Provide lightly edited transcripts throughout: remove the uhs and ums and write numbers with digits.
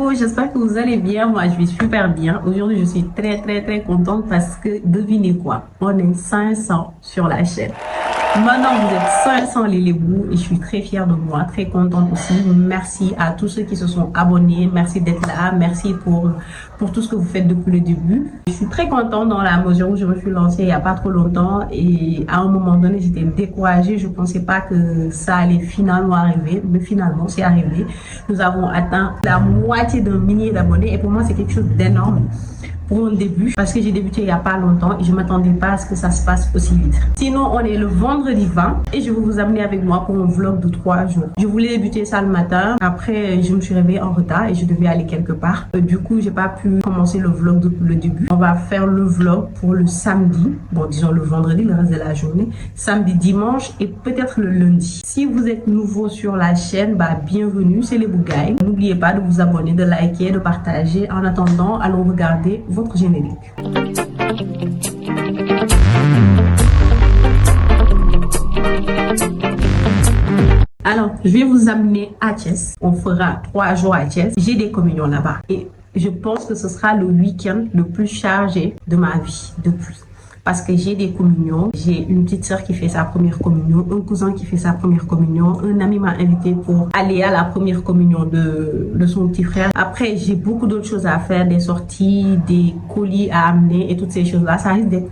Hello, j'espère que vous allez bien. Moi, je vais super bien. Aujourd'hui, je suis très contente parce que devinez quoi? On est 500 sur la chaîne. Maintenant, vous êtes 500 les Lébou et je suis très fière de moi, très contente aussi. Merci à tous ceux qui se sont abonnés. Merci d'être là. Merci pour tout ce que vous faites depuis le début. Je suis très contente dans la mesure où je me suis lancée il n'y a pas trop longtemps et à un moment donné, j'étais découragée. Je ne pensais pas que ça allait finalement arriver, mais finalement, c'est arrivé. Nous avons atteint la moitié d'un millier d'abonnés et pour moi, c'est quelque chose d'énorme pour un début parce que j'ai débuté il n'y a pas longtemps et je ne m'attendais pas à ce que ça se passe aussi vite. Sinon, on est le vendredi 20 et je vais vous amener avec moi pour un vlog de 3 jours. Je voulais débuter ça le matin. Après, je me suis réveillée en retard et je devais aller quelque part. Du coup, j'ai pas pu commencer le vlog depuis le début. On va faire le vlog pour le samedi. Bon, disons le vendredi, le reste de la journée. Samedi, dimanche et peut-être le lundi. Si vous êtes nouveau sur la chaîne, bienvenue, c'est les Bougailles. N'oubliez pas de vous abonner, de liker, de partager. En attendant, allons regarder votre générique. Alors, je vais vous amener à Thiès. On fera 3 jours à Thiès. J'ai des communions là-bas. Et je pense que ce sera le week-end le plus chargé de ma vie depuis. Parce que j'ai des communions, j'ai une petite sœur qui fait sa première communion, un cousin qui fait sa première communion, un ami m'a invité pour aller à la première communion de son petit frère. Après, j'ai beaucoup d'autres choses à faire, des sorties, des colis à amener et toutes ces choses-là. Ça risque d'être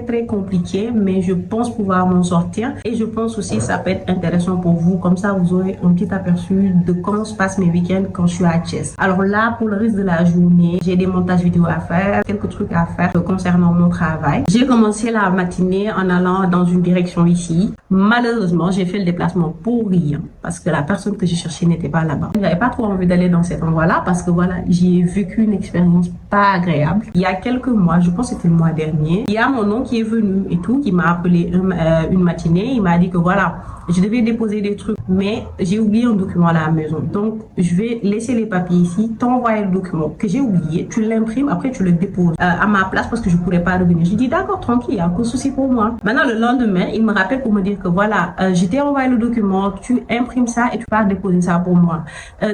très compliqué, mais je pense pouvoir m'en sortir. Et je pense aussi que ça peut être intéressant pour vous. Comme ça, vous aurez un petit aperçu de comment se passent mes week-ends quand je suis à Thiès. Alors là, pour le reste de la journée, j'ai des montages vidéo à faire, quelques trucs à faire concernant mon travail. J'ai commencé la matinée en allant dans une direction ici. Malheureusement, j'ai fait le déplacement pour rien parce que la personne que je cherchais n'était pas là-bas. J'avais pas trop envie d'aller dans cet endroit-là parce que voilà, j'ai vécu une expérience pas agréable. Il y a quelques mois, je pense que c'était le mois dernier, il y a mon oncle qui est venu et tout, qui m'a appelé une matinée. Il m'a dit que voilà, je devais déposer des trucs, mais j'ai oublié un document à la maison. Donc, je vais laisser les papiers ici, t'envoyer le document que j'ai oublié, tu l'imprimes, après tu le déposes à ma place parce que je pourrais pas revenir. Je dis d'accord, tranquille, il n'y a aucun souci pour moi. Maintenant, le lendemain, il me rappelle pour me dire que voilà, je t'ai envoyé le document, tu imprimes ça et tu vas déposer ça pour moi.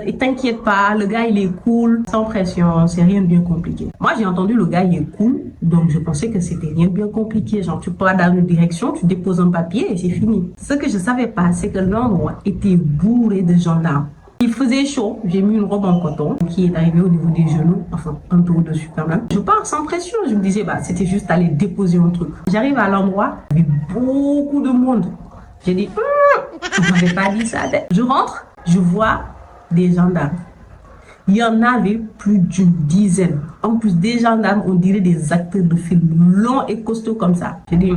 Et t'inquiète pas, le gars, il est cool, sans pression, c'est rien de bien compliqué. Moi, j'ai entendu le gars, il est cool, donc je pensais que c'était rien de bien compliqué. Genre, tu pars dans une direction, tu déposes un papier et c'est fini. Ce que je savais pas, c'est que l'endroit était bourré de gendarmes. Il faisait chaud, j'ai mis une robe en coton qui est arrivée au niveau des genoux, enfin un peu au-dessus quand même. Je pars sans pression, je me disais c'était juste aller déposer un truc. J'arrive à l'endroit, il y avait beaucoup de monde. J'ai dit, on m'avait pas dit ça. Je rentre, je vois des gendarmes. Il y en avait plus d'une dizaine. En plus des gendarmes, on dirait des acteurs de films longs et costauds comme ça. J'ai dit,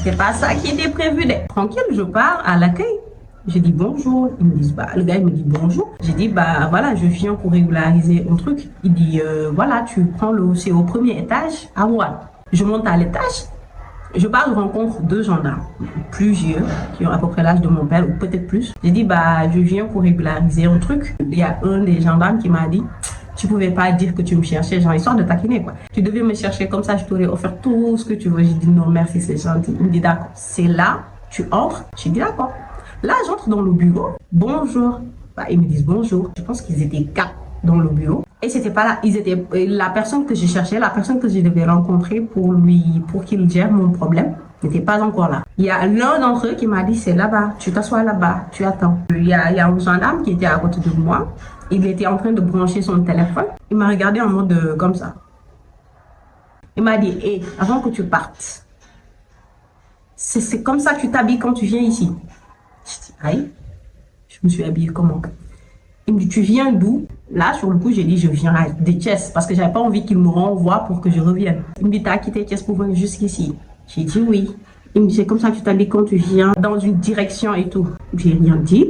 c'est pas ça qui était prévu. Tranquille, je pars à l'accueil. Je dis bonjour, ils me disent le gars il me dit bonjour. J'ai dit voilà, je viens pour régulariser un truc. Il dit voilà, tu prends c'est au premier étage à Ouad. Je monte à l'étage, je pars, je rencontre 2 gendarmes, plus vieux, qui ont à peu près l'âge de mon père ou peut-être plus. J'ai dit je viens pour régulariser un truc. Il y a un des gendarmes qui m'a dit tu pouvais pas dire que tu me cherchais, genre histoire de taquiner quoi. Tu devais me chercher comme ça, je t'aurais offert tout ce que tu veux. J'ai dit non merci, c'est gentil. Il me dit d'accord, c'est là, tu entres. J'ai dit d'accord. Là, j'entre dans le bureau. Bonjour. Ils me disent bonjour. Je pense qu'ils étaient 4 dans le bureau. Et c'était pas là. Ils étaient la personne que je cherchais, la personne que je devais rencontrer pour qu'il gère mon problème, n'était pas encore là. Il y a l'un d'entre eux qui m'a dit c'est là-bas. Tu t'assois là-bas. Tu attends. Il y a un gendarme qui était à côté de moi. Il était en train de brancher son téléphone. Il m'a regardé en mode comme ça. Il m'a dit avant que tu partes, c'est comme ça que tu t'habilles quand tu viens ici. Je dis, aïe, je me suis habillée comment? Il me dit, tu viens d'où? Là, sur le coup, j'ai dit, je viens de Thiès parce que j'avais pas envie qu'il me renvoie pour que je revienne. Il me dit, t'as quitté Thiès pour venir jusqu'ici? J'ai dit oui. Il me dit, c'est comme ça que tu t'habilles quand tu viens dans une direction et tout. J'ai rien dit.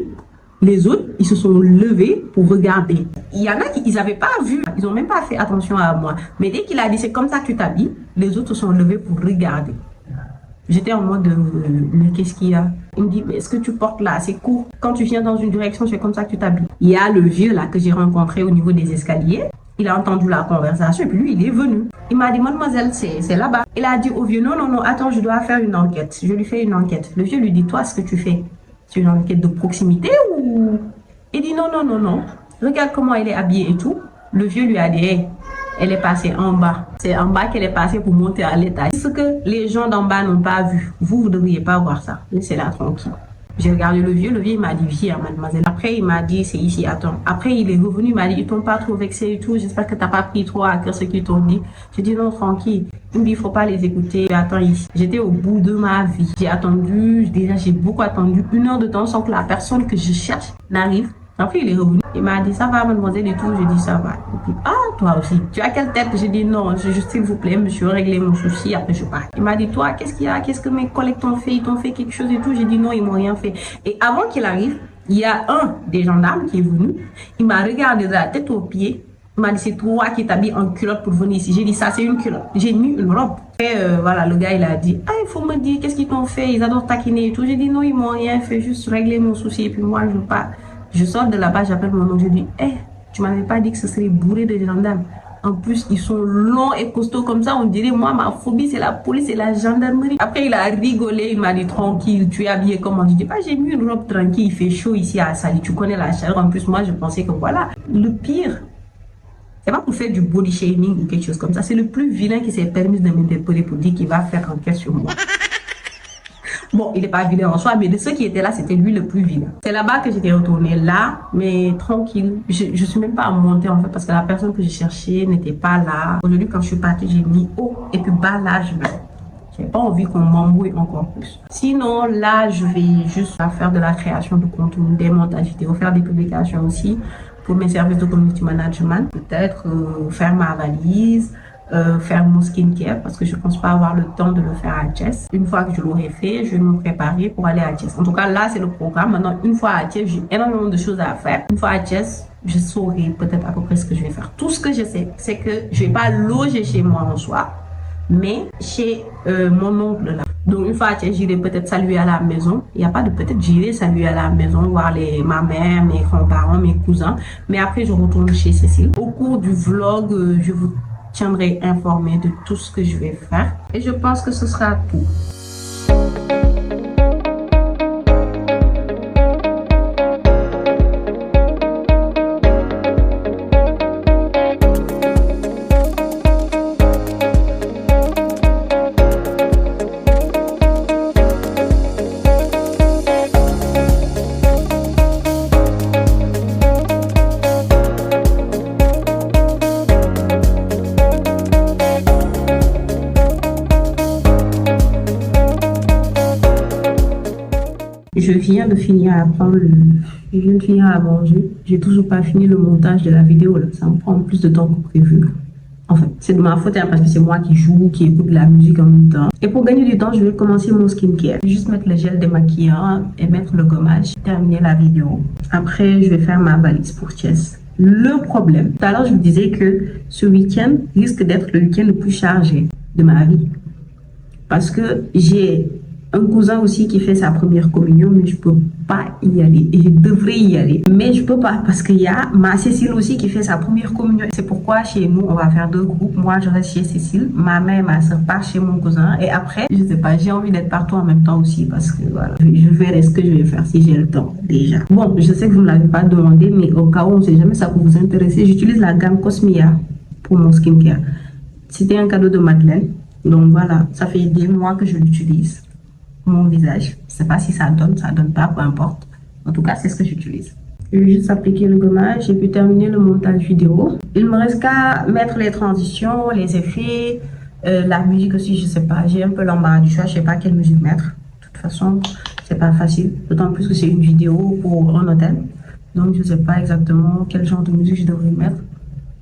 Les autres, ils se sont levés pour regarder. Il y en a qui, ils n'avaient pas vu, ils n'ont même pas fait attention à moi. Mais dès qu'il a dit, c'est comme ça que tu t'habilles, les autres se sont levés pour regarder. J'étais en mode, mais qu'est-ce qu'il y a? Il me dit, mais est-ce que tu portes là? C'est court. Quand tu viens dans une direction, c'est comme ça que tu t'habilles. Il y a le vieux là que j'ai rencontré au niveau des escaliers. Il a entendu la conversation et puis lui, il est venu. Il m'a dit, mademoiselle, c'est là-bas. Il a dit au vieux, non, attends, je dois faire une enquête. Je lui fais une enquête. Le vieux lui dit, toi, ce que tu fais, c'est une enquête de proximité ou... Il dit, non. Regarde comment elle est habillée et tout. Le vieux lui a dit, hey, elle est passée en bas. C'est en bas qu'elle est passée pour monter à l'étage. Ce que les gens d'en bas n'ont pas vu. Vous ne devriez pas voir ça. Laissez-la tranquille. J'ai regardé le vieux il m'a dit, viens, mademoiselle. Après, il m'a dit, c'est ici, attends. Après, il est revenu, il m'a dit, ils t'ont pas trop vexé et tout. J'espère que t'as pas pris trop à cœur ce qu'ils t'ont dit. J'ai dit, non, tranquille. Il me dit, il faut pas les écouter. Attends ici. J'étais au bout de ma vie. J'ai attendu, déjà, j'ai beaucoup attendu 1 heure de temps sans que la personne que je cherche n'arrive. Après, il est revenu. Il m'a dit, ça va, mademoiselle et tout. J'ai dit, ça va. Et puis, ah, toi aussi. Tu as quelle tête? J'ai dit, non, juste, s'il vous plaît, monsieur, réglez mon souci. Après, je pars. Il m'a dit, toi, qu'est-ce qu'il y a? Qu'est-ce que mes collègues t'ont fait? Ils t'ont fait quelque chose et tout. J'ai dit, non, ils m'ont rien fait. Et avant qu'il arrive, il y a un des gendarmes qui est venu. Il m'a regardé de la tête aux pieds. Il m'a dit, c'est toi qui t'habilles en culotte pour venir ici. J'ai dit, ça, c'est une culotte. J'ai mis une robe. Et voilà, le gars, il a dit, ah, il faut me dire, qu'est-ce qu'ils t'ont fait? Ils adorent taquiner et tout. J'ai dit, non, ils m'ont rien fait. Juste régler mon souci. Et puis moi, je pars. Je sors de là-bas, j'appelle mon oncle, je dis, hey, tu m'avais pas dit que ce serait bourré de gendarmes. En plus, ils sont longs et costauds comme ça. On dirait, moi, ma phobie, c'est la police et la gendarmerie. Après, il a rigolé, il m'a dit, tranquille, tu es habillé comment? Je dis, bah, j'ai mis une robe tranquille, il fait chaud ici à Sali, tu connais la chaleur. En plus, moi, je pensais que voilà. Le pire, c'est pas pour faire du body shaming ou quelque chose comme ça. C'est le plus vilain qui s'est permis de m'interpeller pour dire qu'il va faire enquête sur moi. Bon, il n'est pas vilain en soi, mais de ceux qui étaient là, c'était lui le plus vilain. C'est là-bas que j'étais retournée là, mais tranquille. Je suis même pas montée en fait, parce que la personne que je cherchais n'était pas là. Aujourd'hui, quand je suis partie, j'ai mis haut et puis bas là, je n'ai pas envie qu'on m'embrouille encore plus. Sinon, là, je vais juste faire de la création de contenu, des montages vidéo, faire des publications aussi pour mes services de community management. Peut-être faire ma valise, faire mon skincare parce que je pense pas avoir le temps de le faire à Thiès. Une fois que je l'aurai fait, je vais me préparer pour aller à Thiès. En tout cas, là, c'est le programme. Maintenant, une fois à Thiès, j'ai énormément de choses à faire. Une fois à Thiès, je saurai peut-être à peu près ce que je vais faire. Tout ce que je sais, c'est que je vais pas loger chez moi en soi, mais chez mon oncle là. Donc, une fois à Thiès, j'irai peut-être saluer à la maison. Il n'y a pas de peut-être, j'irai saluer à la maison, voir ma mère, mes grands-parents, mes cousins. Mais après, je retourne chez Cécile. Au cours du vlog, je vous tiendrai informé de tout ce que je vais faire. Et je pense que ce sera tout. Je viens de finir à manger. J'ai toujours pas fini le montage de la vidéo. Là. Ça me prend plus de temps que prévu. En fait, c'est de ma faute hein, parce que c'est moi qui joue, qui écoute de la musique en même temps. Et pour gagner du temps, je vais commencer mon skincare. Je vais juste mettre le gel démaquillant et mettre le gommage. Terminer la vidéo. Après, je vais faire ma valise pour Thiès. Le problème, tout à l'heure, je vous disais que ce week-end risque d'être le week-end le plus chargé de ma vie. Parce que j'ai un cousin aussi qui fait sa première communion, mais je peux pas y aller. Et je devrais y aller. Mais je peux pas parce qu'il y a ma Cécile aussi qui fait sa première communion. C'est pourquoi chez nous, on va faire 2 groupes. Moi, je reste chez Cécile. Ma mère et ma soeur partent chez mon cousin. Et après, je sais pas, j'ai envie d'être partout en même temps aussi parce que voilà, je verrai ce que je vais faire si j'ai le temps déjà. Bon, je sais que vous ne l'avez pas demandé, mais au cas où on sait jamais ça peut vous intéresser, j'utilise la gamme Cosmia pour mon skincare. C'était un cadeau de Madeleine. Donc voilà, ça fait des mois que je l'utilise. Mon visage, je sais pas si ça donne pas, peu importe. En tout cas, c'est ce que j'utilise. Je vais juste appliquer le gommage et puis terminer le montage vidéo. Il me reste qu'à mettre les transitions, les effets, la musique aussi, je sais pas. J'ai un peu l'embarras du choix, je sais pas quelle musique mettre. De toute façon, c'est pas facile. D'autant plus que c'est une vidéo pour un hôtel. Donc, je sais pas exactement quel genre de musique je devrais mettre.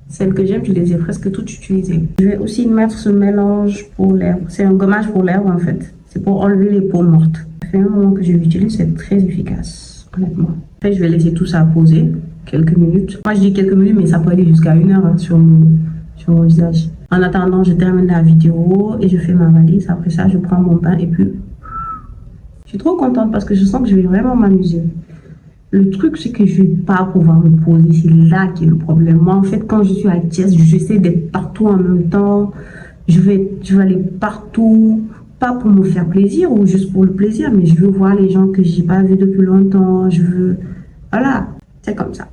Celles que j'aime, je les ai presque toutes utilisées. Je vais aussi mettre ce mélange pour lèvres. C'est un gommage pour lèvres en fait. C'est pour enlever les peaux mortes. Ça fait un moment que je l'utilise, c'est très efficace, honnêtement. Après, je vais laisser tout ça poser quelques minutes. Moi, je dis quelques minutes, mais ça peut aller jusqu'à 1 heure hein, sur mon visage. En attendant, je termine la vidéo et je fais ma valise. Après ça, je prends mon pain et puis... Je suis trop contente parce que je sens que je vais vraiment m'amuser. Le truc, c'est que je ne vais pas pouvoir me poser. C'est là qui est le problème. Moi, en fait, quand je suis à Thiès, j'essaie d'être partout en même temps. Je vais aller partout. Pas pour me faire plaisir ou juste pour le plaisir, mais je veux voir les gens que j'ai pas vus depuis longtemps. Je veux... Voilà, c'est comme ça.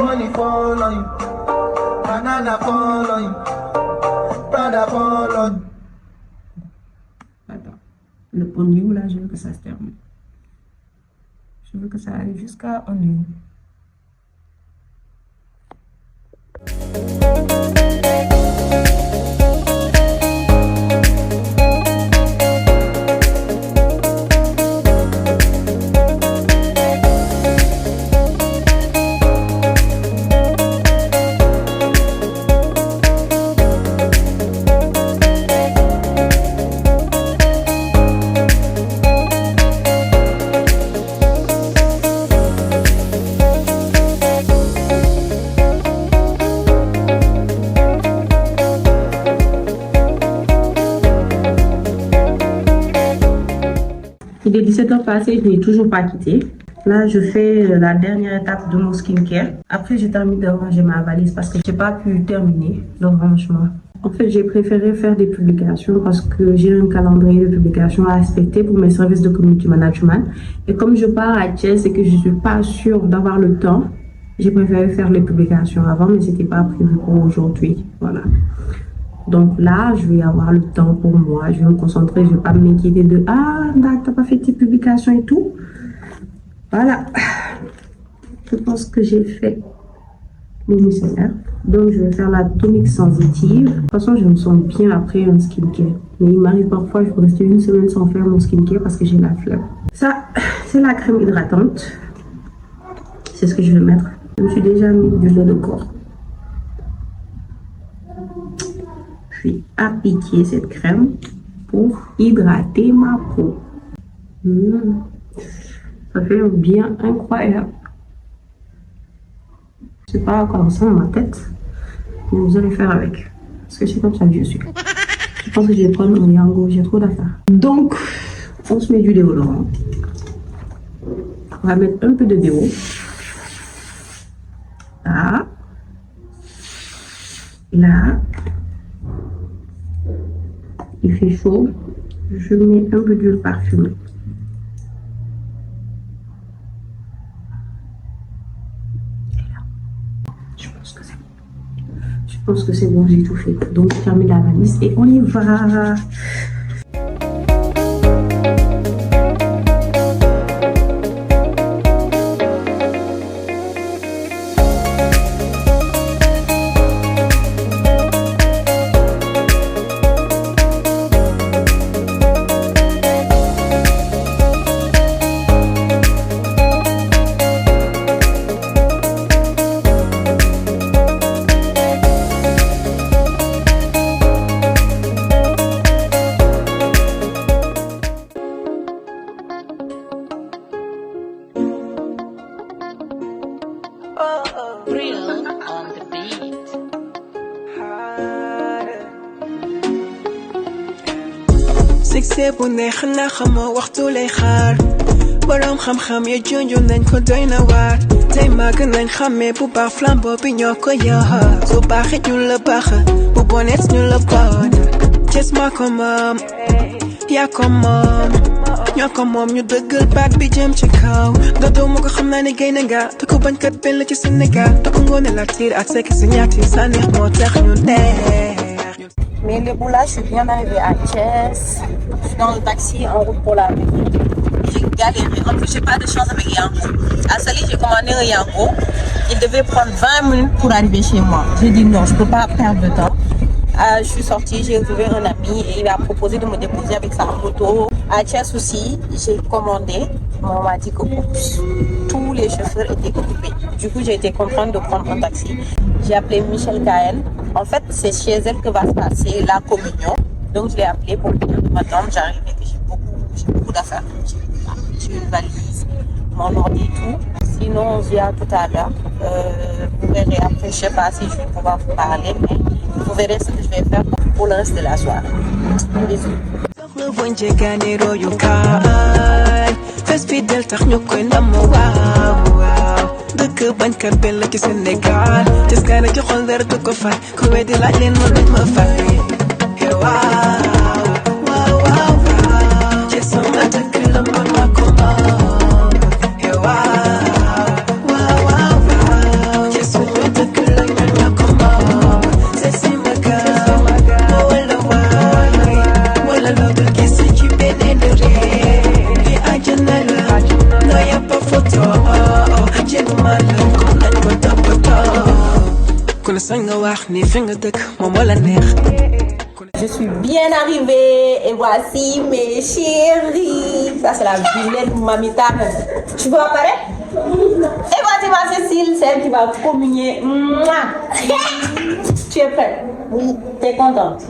Money fall on you, banana fall on you, Prada fall on you. Attends, le oignon là, je veux que ça se termine. Je veux que ça aille jusqu'à oignon. Il est 17h passé, je n'ai toujours pas quitté. Là, je fais la dernière étape de mon skincare. Après, j'ai terminé de ranger ma valise parce que je n'ai pas pu terminer le rangement. En fait, j'ai préféré faire des publications parce que j'ai un calendrier de publications à respecter pour mes services de community management. Et comme je pars à Thiès et que je ne suis pas sûre d'avoir le temps, j'ai préféré faire les publications avant, mais ce n'était pas prévu pour aujourd'hui. Voilà. Donc là, je vais avoir le temps pour moi. Je vais me concentrer. Je ne vais pas m'inquiéter de « Ah, t'as pas fait tes publications et tout ?» Voilà. Je pense que j'ai fait le nécessaire. Donc, je vais faire la tonique sensitive. De toute façon, je me sens bien après un skincare. Mais il m'arrive parfois, je peux rester une semaine sans faire mon skincare parce que j'ai la flemme. Ça, c'est la crème hydratante. C'est ce que je vais mettre. Je me suis déjà mis du lait de corps. Puis appliquer cette crème pour hydrater ma peau. Ça fait un bien incroyable. Je sais pas à quoi ressemble ma tête, mais vous allez faire avec. Parce que c'est comme ça que je suis. Je pense que je vais prendre mon yango, j'ai trop d'affaires. Donc, on se met du déodorant. On va mettre un peu de déo. Là. Là. Il fait chaud, je mets un peu d'huile parfumée. Et là, je pense que c'est bon. Je pense que c'est bon, j'ai tout fait. Donc, je termine la valise et on y va. Real on the beat. Succès bu neex na xamoo waxtu lay xaar borom xam-xam ya junju nañ ko doy na waar tey màgg nañ xàmmee bu baax flambeau bi ñoo ko yor su baaxee ñu la baax bu bonee ñu la bon Thiès maa ko moom yaa ko moom ñoo ko moom ñu dëggal baat bi jëm ci kaw nga doomu ko xam naa ne gaynde nga te ko bañkat benn la ci Sénégal te ko ngoone la tiir ak sekk si ñaati sa neex moo tax ñu neex. Mais les là, je suis bien arrivée à Thiès. Je suis dans le taxi en route pour la maison. J'ai galéré. En plus, j'ai pas de chance avec Yango. À Sali, j'ai commandé un Yango. Il devait prendre 20 minutes pour arriver chez moi. J'ai dit non, je peux pas perdre de temps. Je suis sortie, j'ai retrouvé un ami et il m'a proposé de me déposer avec sa moto. À Thiès aussi, j'ai commandé. On m'a dit que oups, tous les chauffeurs étaient occupés. Du coup, j'ai été contrainte de prendre un taxi. J'ai appelé Michel Kael. En fait, c'est chez elle que va se passer la communion. Donc, je l'ai appelé pour venir m'attendre. J'arrive et que j'ai beaucoup beaucoup d'affaires. J'ai une valise, mon ordi et tout. Sinon, on se dit à tout à l'heure. Vous verrez après, je sais pas si je vais pouvoir vous parler, mais vous verrez ce que je vais faire pour le reste de la soirée. Bisous. dëkk bañkat benn la ci Sénégal tes gaay na ci xol dara du ko fay ku weddi laaj leen ma duñ ma fay waaw waaw waaw waaw ci sama dëkk la man ma ko moom waaw waaw waaw waaw ci sama dëkk la man ma ko moom c'est si ma gaaw wala waay wala loo dul gis ci beneen réew li àjjana la no y'a pas photo Je suis bien arrivée et voici mes chéris. Ça c'est la vilaine mamita. Tu veux apparaître? Et voici ma Cécile, celle qui va communier. Tu es prête? Oui. Tu es contente?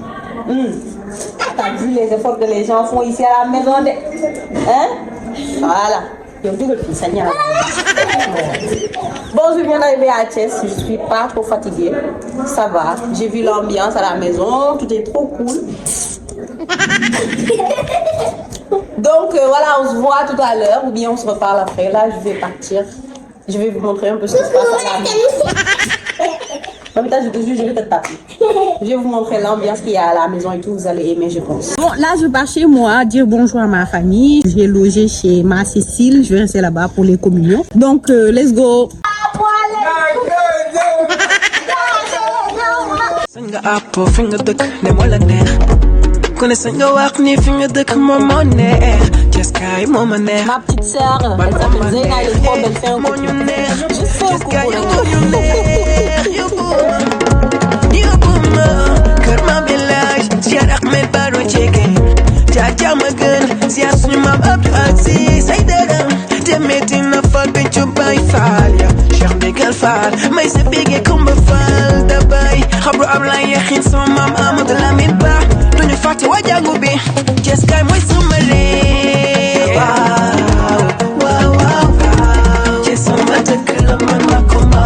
T'as vu les efforts que les gens font ici à la maison? Hein? Voilà. Bon, je viens d'arriver à Thiès, je suis pas trop fatiguée, ça va, j'ai vu l'ambiance à la maison, tout est trop cool. Donc voilà, on se voit tout à l'heure ou bien on se reparle après. Là, je vais partir, je vais vous montrer un peu ce qui se passe à la maison. Mamita, je te jure, je vais te taper. Je vais vous montrer l'ambiance qu'il y a à la maison et tout, vous allez aimer, je pense. Bon, là, je pars chez moi, dire bonjour à ma famille. J'ai logé chez ma Cécile, je vais rester là-bas pour les communions. Donc, let's go. Ma petite sœur, elle s'appelle Zeyna, elle est trop belle, fais un coucou. Je fais un coucou. Kerma Village, Ziar Ahmed Baro Cheke, Jaja Magan, Ziar Sunimam Abdou Aziz, Saïdara, Demetina Fall, Bencho Bay Fall, Cheikh Begal Fall, Maïse Bege Kumba Fall, Dabay, Khabro Abla Yakhin, son mam Amadou Lamine Ba, Duñu Fati Wajangu Bi, Jeskay Moy Soumale. Wow, wow, wow, wow, Jesuma Tekela Man Makoma.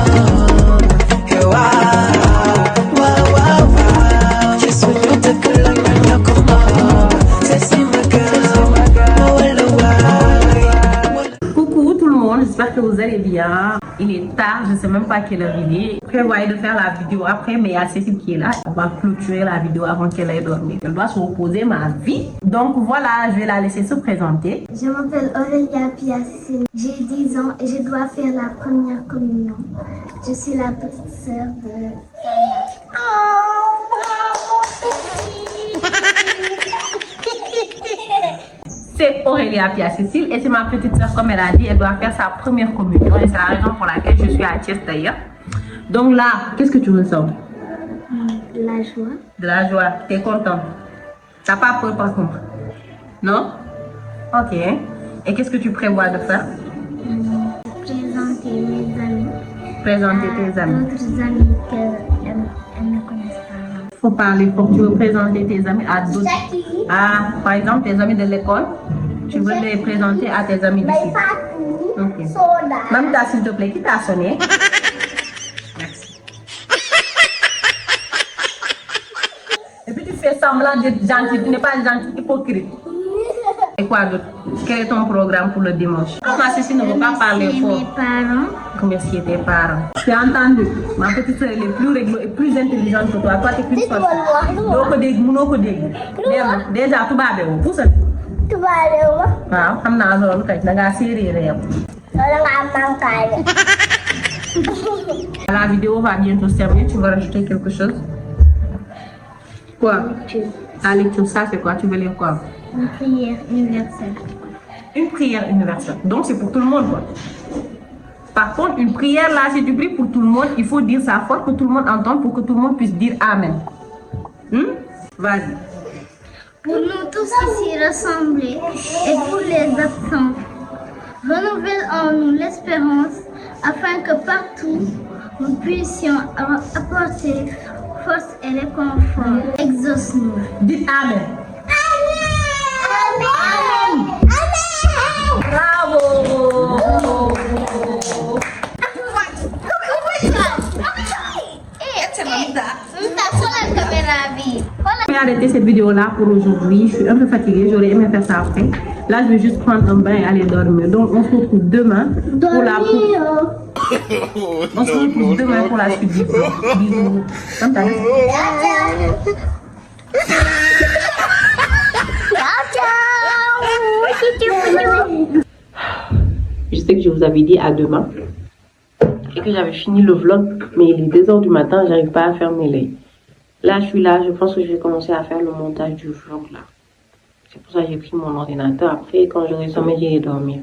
J'espère que vous allez bien. Il est tard, je ne sais même pas quelle heure il est. Prévoyez de faire la vidéo après, mais il y a Cécile qui est là. On va clôturer la vidéo avant qu'elle aille dormir. Elle doit se reposer, ma vie. Donc voilà, je vais la laisser se présenter. Je m'appelle Aurélia Piacine. J'ai 10 ans et je dois faire la première communion. Je suis la petite sœur de Sana. Oh, bravo, C'est Aurélia Pia Cécile et c'est ma petite soeur, comme elle a dit, elle doit faire sa première communion et c'est la raison pour laquelle je suis à Thiès d'ailleurs. Donc là, qu'est-ce que tu ressens? De la joie. De la joie, t'es contente? T'as pas peur par contre? Non? Ok. Et qu'est-ce que tu prévois de faire? Présenter mes amis. Présenter tes amis. D'autres amis qu'elles ne connaissent pas. Faut parler, faut que tu veux présenter tes amis à d'autres. Ah, par exemple, tes amis de l'école, tu veux les présenter à tes amis d'ici. Ok. Mamita, s'il te plaît, qui t'a sonné? Merci. Et puis tu fais semblant d'être gentil, tu n'es pas gentil, hypocrite. Et quoi d'autre? Quel est ton programme pour le dimanche? Ma Cécile ne veut pas parler fort. Mes parents. Remercier tes parents. Tu as entendu? Ma petite soeur, elle est plus réglo et plus intelligente que toi. Toi, tu es plus forte. Donc, déjà, tu vas bien. Pousse. Tu vas aller où? Ah, je sais que tu as série. La vidéo va bientôt se terminer. Tu veux rajouter quelque chose? Quoi? La lecture, ça, c'est quoi? Tu veux lire quoi? Une prière universelle. Une prière universelle. Donc, c'est pour tout le monde, quoi. Par contre, une prière là, si tu pries pour tout le monde, il faut dire ça fort, que tout le monde entende, pour que tout le monde puisse dire Amen. Vas-y. Pour nous tous ici rassemblés et pour les absents, renouvelle en nous l'espérance afin que partout nous puissions apporter force et réconfort. Exauce-nous. Dites Amen. Amen. Amen. Amen. cette vidéo-là pour aujourd'hui. Je suis un peu fatiguée, j'aurais aimé faire ça après. Là, je vais juste prendre un bain et aller dormir. Donc, on se retrouve demain pour la on se retrouve demain pour la suite du vlog. Bisous. Comme t'as dit. Je sais que je vous avais dit à demain et que j'avais fini le vlog, mais il est 2h du matin, j'arrive pas à fermer l'œil. Là, je suis là, je pense que je vais commencer à faire le montage du vlog là. C'est pour ça que j'ai pris mon ordinateur. Après, quand j'aurai sommeil, j'irai dormir.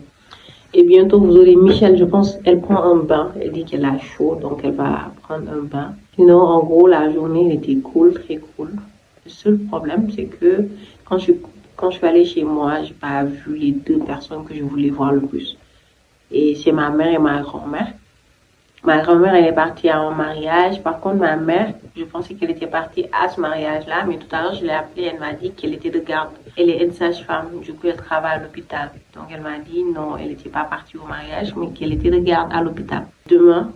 Et bientôt, vous aurez Michel, je pense, elle prend un bain. Elle dit qu'elle a chaud, donc elle va prendre un bain. Sinon, en gros, la journée, elle était cool, très cool. Le seul problème, c'est que quand je suis allée chez moi, j'ai pas vu les 2 personnes que je voulais voir le plus. Et c'est ma mère et ma grand-mère. Ma grand-mère, elle est partie à un mariage. Par contre, ma mère, je pensais qu'elle était partie à ce mariage-là. Mais tout à l'heure, je l'ai appelée, elle m'a dit qu'elle était de garde. Elle est une sage-femme, du coup, elle travaille à l'hôpital. Donc, elle m'a dit non, elle n'était pas partie au mariage, mais qu'elle était de garde à l'hôpital. Demain,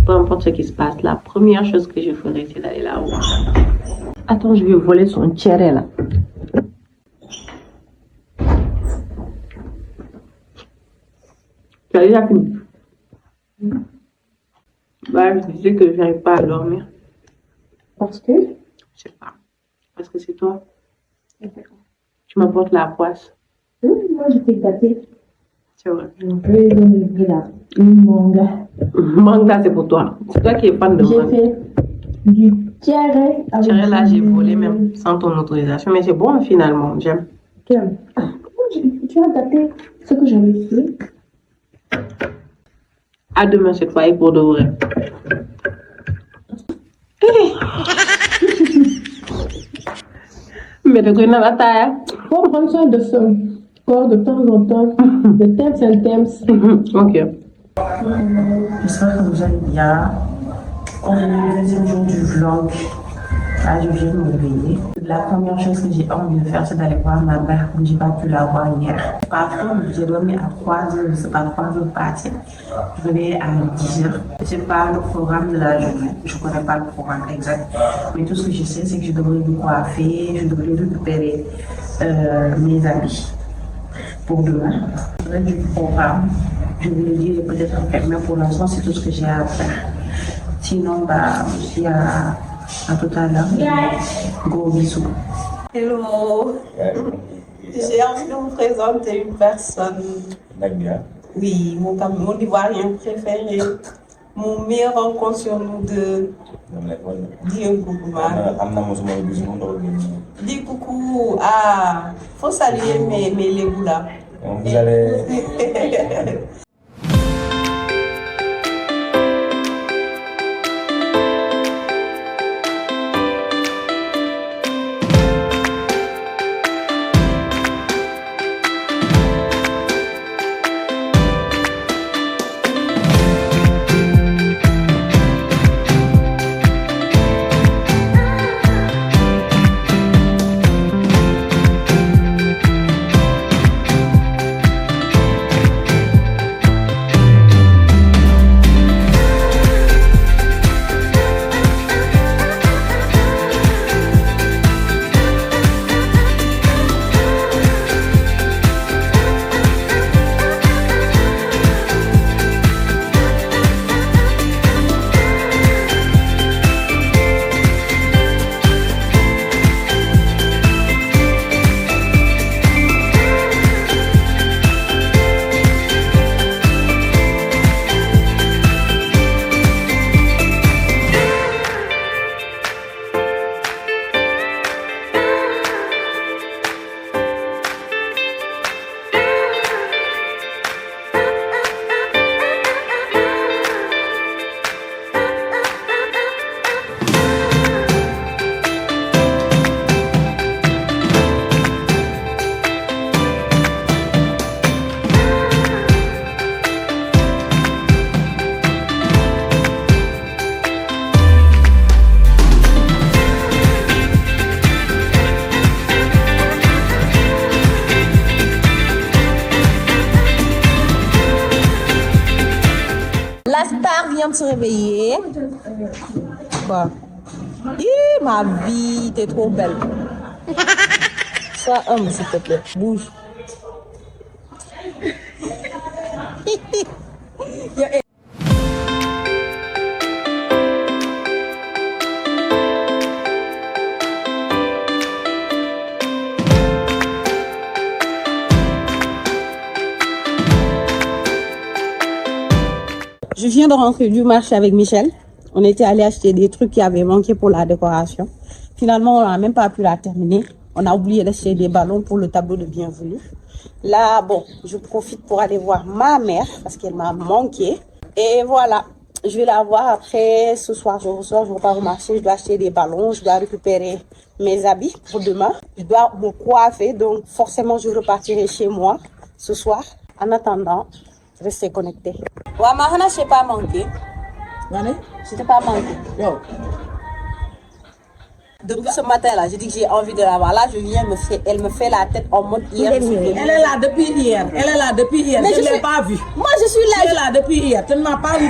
peu importe ce qui se passe, la première chose que je ferai, c'est d'aller là-haut. Attends, je vais voler son tchéré, là. Tu as déjà fini? Bah, je disais que je n'arrive pas à dormir. Parce que? Je sais pas. Parce que c'est toi. Tu m'apportes la poisse. Moi, je t'ai gâté. C'est vrai. Je vais donner là. Une manga. Manga, c'est pour toi. C'est toi qui es fan de manga. J'ai fait du tiare avec. Tiare, là, j'ai volé même sans ton autorisation. Mais c'est bon, finalement. J'aime. Tu as gâté ce que j'avais fait. À demain cette fois et pour de vrai. Mais de quoi la taille? Faut prendre soin de son corps de temps en temps. De temps en temps. Ok. J'espère que vous allez bien. On est le deuxième jour du vlog. Là, je viens de me réveiller. La première chose que j'ai envie de faire, c'est d'aller voir ma mère, comme j'ai pas pu la voir hier. Par contre, j'ai dormi à 3h, je sais pas, 3h partir. Je réveille à 10h. Je sais pas le programme de la journée. Je connais pas le programme exact. Mais tout ce que je sais, c'est que je devrais me coiffer, je devrais récupérer mes habits pour demain. Le reste du programme, je vous le dirai peut-être après, mais pour l'instant, c'est tout ce que j'ai à faire. Sinon, bah, je suis à tout à l'heure. Gros bisous. Hello. J'ai envie de vous présenter une personne. Oui, mon Ivoirien préféré. Mon meilleur rencontre sur nous deux. Dis un coucou, dis coucou. Ah, faut saluer mes lébous là. Vous allez. La star vient de se réveiller. Quoi? Ih, ma vie, t'es trop belle. Sois homme, s'il te plaît. Bouge. Je viens de rentrer du marché avec Michel. On était allé acheter des trucs qui avaient manqué pour la décoration. Finalement, on n'a même pas pu la terminer. On a oublié d'acheter des ballons pour le tableau de bienvenue. Là, bon, je profite pour aller voir ma mère parce qu'elle m'a manqué. Et voilà, je vais la voir après. Ce soir, je repars au marché. Je dois acheter des ballons. Je dois récupérer mes habits pour demain. Je dois me coiffer. Donc, forcément, je repartirai chez moi ce soir. En attendant, restez connectés. Ouais, Mahana, je n'ai pas manqué. Je t'ai pas manqué. Yo. Depuis ce matin-là, j'ai dit que j'ai envie de la voir. Là, je viens, elle me fait la tête en mode hier. Elle est là depuis hier. Elle est là depuis hier. Mais je ne l'ai pas vue. Moi, je suis là. Elle est là depuis hier. Tu ne m'as pas dit.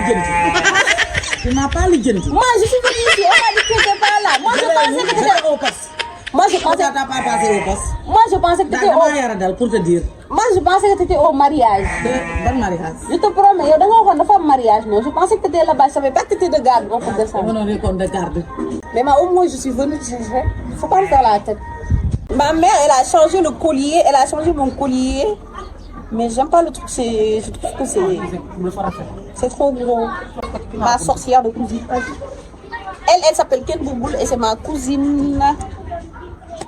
Tu n'as pas dit. Moi, je suis venue ici. On m'a dit que tu n'étais pas là. Moi, je pensais que tu étais au poste. Moi, je pensais. Tu n'as pas passé au poste. Moi, je pensais que tu étais au. Pour te dire. Moi, je pensais que tu étais au mariage. Bon mariage. Je te promets, yo, dans une femme mariage, non. Je pensais que tu étais là-bas. Je ne savais pas que tu étais de garde. On peut descendre. On est compte de garde. Mais au moins, je suis venue te chercher. Il ne faut pas me faire la tête. Ma mère, elle a changé le collier. Elle a changé mon collier. Mais j'aime pas le truc. Je trouve que c'est trop gros. Ma sorcière de cousine. Elle s'appelle Ken Bouboul et c'est ma cousine.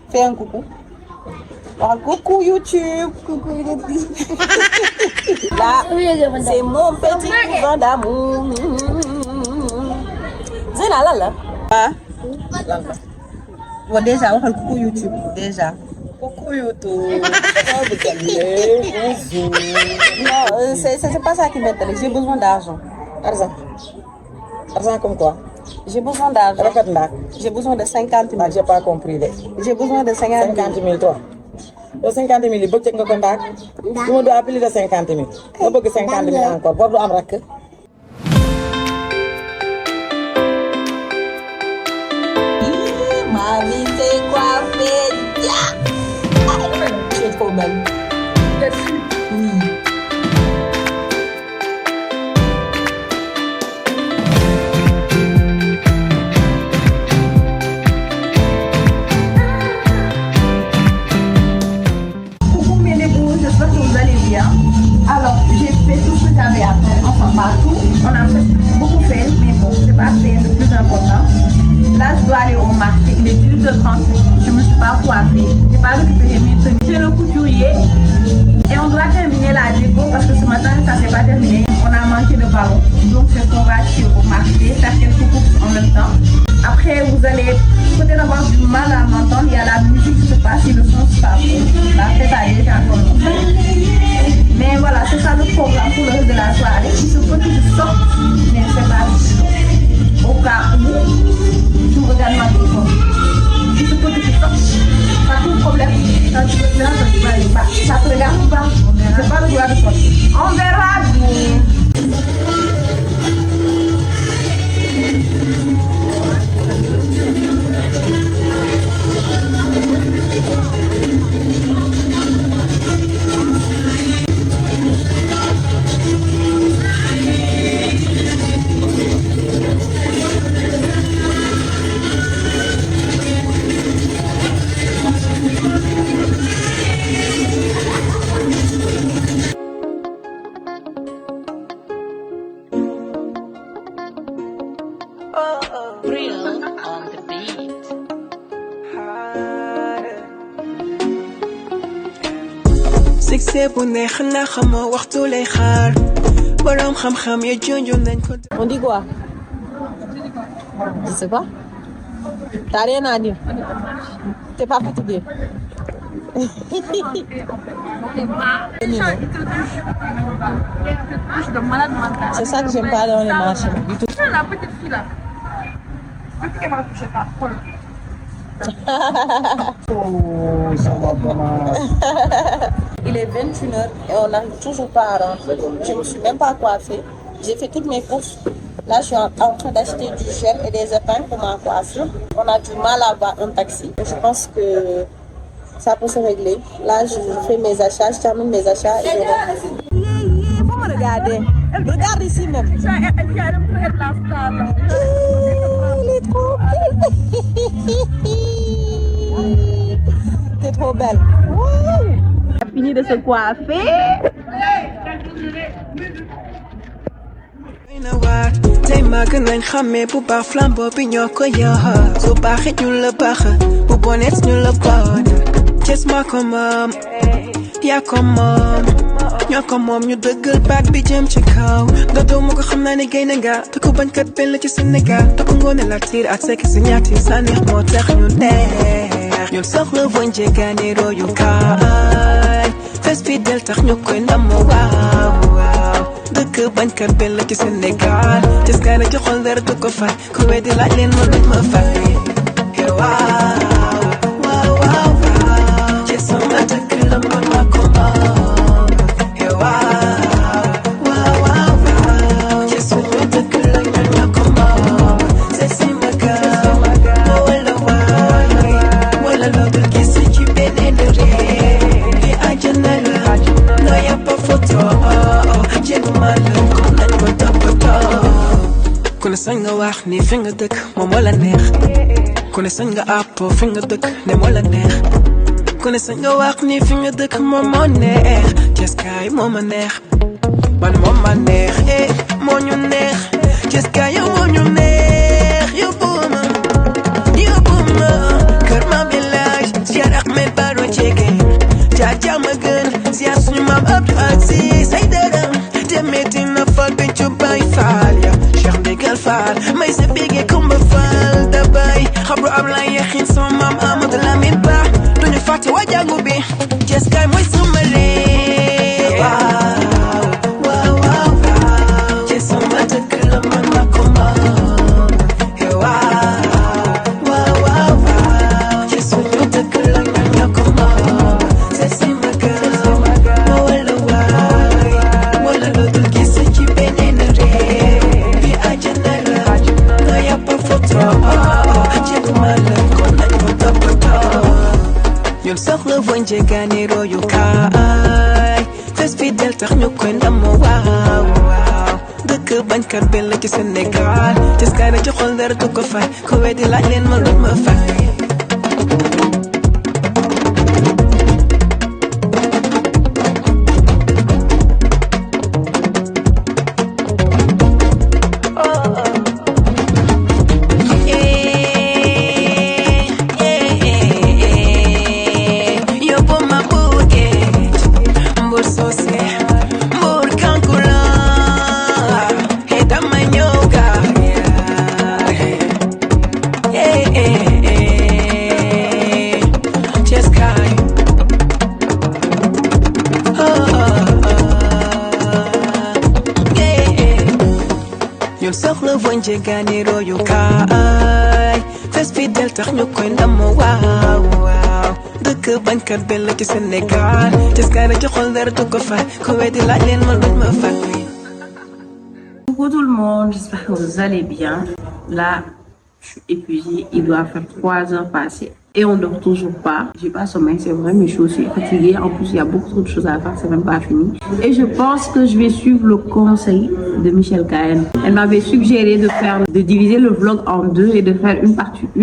Fais un coucou. Alors, coucou YouTube. Coucou YouTube. Là, c'est mon petit cousin d'amour. Zéna là là. Ah. Bon, déjà, on va coucou YouTube. Déjà. Coucou YouTube. Non, c'est pas ça qui m'intéresse. J'ai besoin d'argent. Argent. Argent comme quoi? J'ai besoin d'argent. J'ai besoin de 50 000. Ah, j'ai pas compris. J'ai besoin de 50 000. 50 000 toi. Le 50 000, il faut que tu aies un contact. Tu me dois appeler de 50 000. Je veux que 50 000 encore. Pour vous embarquer. Mamie, c'est quoi faire? Tu es trop belle. Oui. Coucou mes nébous, j'espère que vous allez bien. Alors, j'ai fait tout ce que j'avais à faire. Enfin, pas tout. On a beaucoup fait, mais bon, c'est pas fait le plus important. Là, je dois aller au marché. Il est 18h30. Je me suis pas coiffée. J'ai pas récupéré mes tenues. J'ai le couturier. Et on doit terminer la déco parce que ce matin, ça s'est pas terminé. On a manqué de ballons. Donc, c'est qu'on va acheter au marché, faire quelques courses en même temps. Après, vous allez peut-être avoir du mal à m'entendre. Il y a la musique qui se passe et le son se passe. La fête a déjà commencé. Mais voilà, c'est ça le programme pour le reste de la soirée. Il se peut que je sorte, mais c'est pas sûr. Au cas où, tu me regardes ma téléphone. Il se peut que je sorte. Pas tout problème. Ça te regarde pas. C'est pas le droit de sortir. On verra bien. Real on the beat. Succès bu neex na xamoo waxtu lay xaar borom xam-xam ya junjoon nañ ko. On dit quoi? Je sais pas. T'as rien à dire. T'es pas fatigué. C'est ça que j'aime pas dans les marchés. Du tout. La petite fille là. Depuis qu'elle m'a touché pas. Oh, ça va vraiment. Il est 21h et on n'arrive toujours pas à rentrer. Je me suis même pas coiffée. J'ai fait toutes mes courses. Là, je suis en train d'acheter du gel et des épingles pour ma coiffure. On a du mal à avoir un taxi. Je pense que ça peut se régler. Là, je fais mes achats, je termine mes achats et je reviens. Faut me regarder. Regarde ici même. Il est trop T'es trop belle. On a fini de se coiffer. tey màgg nañ xàmmee bu baax flambeau bi ñoo ko yor su baaxee ñu la baax bu bonee ñu la bon Thiès maa ko moom yaa ko moom ñoo ko moom ñu dëggal baat bi jëm ci kaw nga doo ma ko xam naa ne gaynde nga te ku bañkat benn la ci Sénégal te ku ngoone la tiir ak sekk si ñaati sa neex moo tax ñu neex ñun soxla woon jegaani royukaay fes fi del tax ñu koy ndam waaw waaw dëkk bañkat benn la ci Sénégal Thiès kaay na ci xol dara du ko fay ku weddi laaj leen ma duñ ma fay waaw waaw waaw waaw Thiès sama dëkk la man maa ko moom waaw waaw waaw waaw Thiès suñu dëkk la ñun ñoo ko moom c'est si ma gaaw wala waay wala loo dul gis ci beneen réew li àjjana la no yàppa photo jéeguma la kon nañ ko toppatoo ku ne sañ nga wax ni fi nga dëkk moom moo la neex ku ne sañ nga àpp fi nga dëkk ne moo la neex ku ne sañ nga wax ni fi nga dëkk moom moo neex Thiès kaay moo ma neex man moom ma neex moo ñu neex Thiès kaay yow moo ñu neex yóbbu ma kër ma village ziar Ahmed Baro Jege jaar jàmm gën ziar suñu maam Abdou Aziz say dërëm demeti na fal bincu bay faal ya Cheikh Ndigal Fall may sa bige Kumba Fall da bay xabru Ablaye yaxin sama maam Amadou Lamine Ba duñu fàtte waa jàngu bi Thiès kaay mooy sama réew waaw waaw waaw waaw Thiès sama dëkk la man maa ko moom waaw waaw waaw waaw Thiès suñu dëkk la ñun ñoo ko moom c'est si ma gaaw wala waay wala loo dul gis ci beneen réew bi àjjana la no yàppa photo jéeguma la kon nañ ko toppatoo ñun soxla woon jegaani royukaay fes fi del tax ñu koy ndam waaw waaw dëkk bañkat benn la ci Sénégal Thiès kaay na ci xol dara du ko fay ku weddi laaj leen ma luñ ma fay ñun soxla woon jegaani royukaay fes fi del tax ñu koy ndam waaw waaw dëkk bañkat benn la ci Sénégal Thiès kaay na ci xol dara du ko fay ku weddi laaj leen ma luñ ma fay. Coucou tout le monde, j'espère que vous allez bien. Là, je suis épuisée, il doit faire 3 heures passées et on dort toujours pas. J'ai pas sommeil, c'est vrai, mais je suis aussi fatiguée. En plus, il y a beaucoup trop de choses à faire, c'est même pas fini. Et je pense que je vais suivre le conseil de Michel Cahen. Elle m'avait suggéré de diviser le vlog en 2 et de faire une partie 1,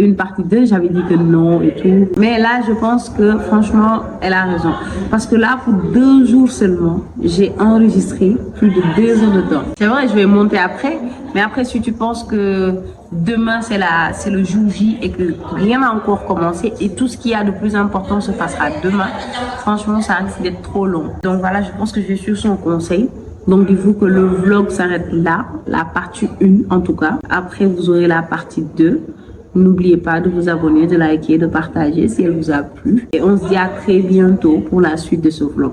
une partie 2. J'avais dit que non et tout. Mais là, je pense que franchement, elle a raison. Parce que là, pour 2 jours seulement, j'ai enregistré plus de 2 heures de temps. C'est vrai, je vais monter après. Mais après, si tu penses que demain, c'est le jour J et que rien n'a encore commencé et tout ce qu'il y a de plus important se passera demain, franchement, ça risque d'être trop long. Donc voilà, je pense que je vais suivre son conseil. Donc, dites-vous que le vlog s'arrête là, la partie 1 en tout cas. Après, vous aurez la partie 2. N'oubliez pas de vous abonner, de liker, de partager si elle vous a plu. Et on se dit à très bientôt pour la suite de ce vlog.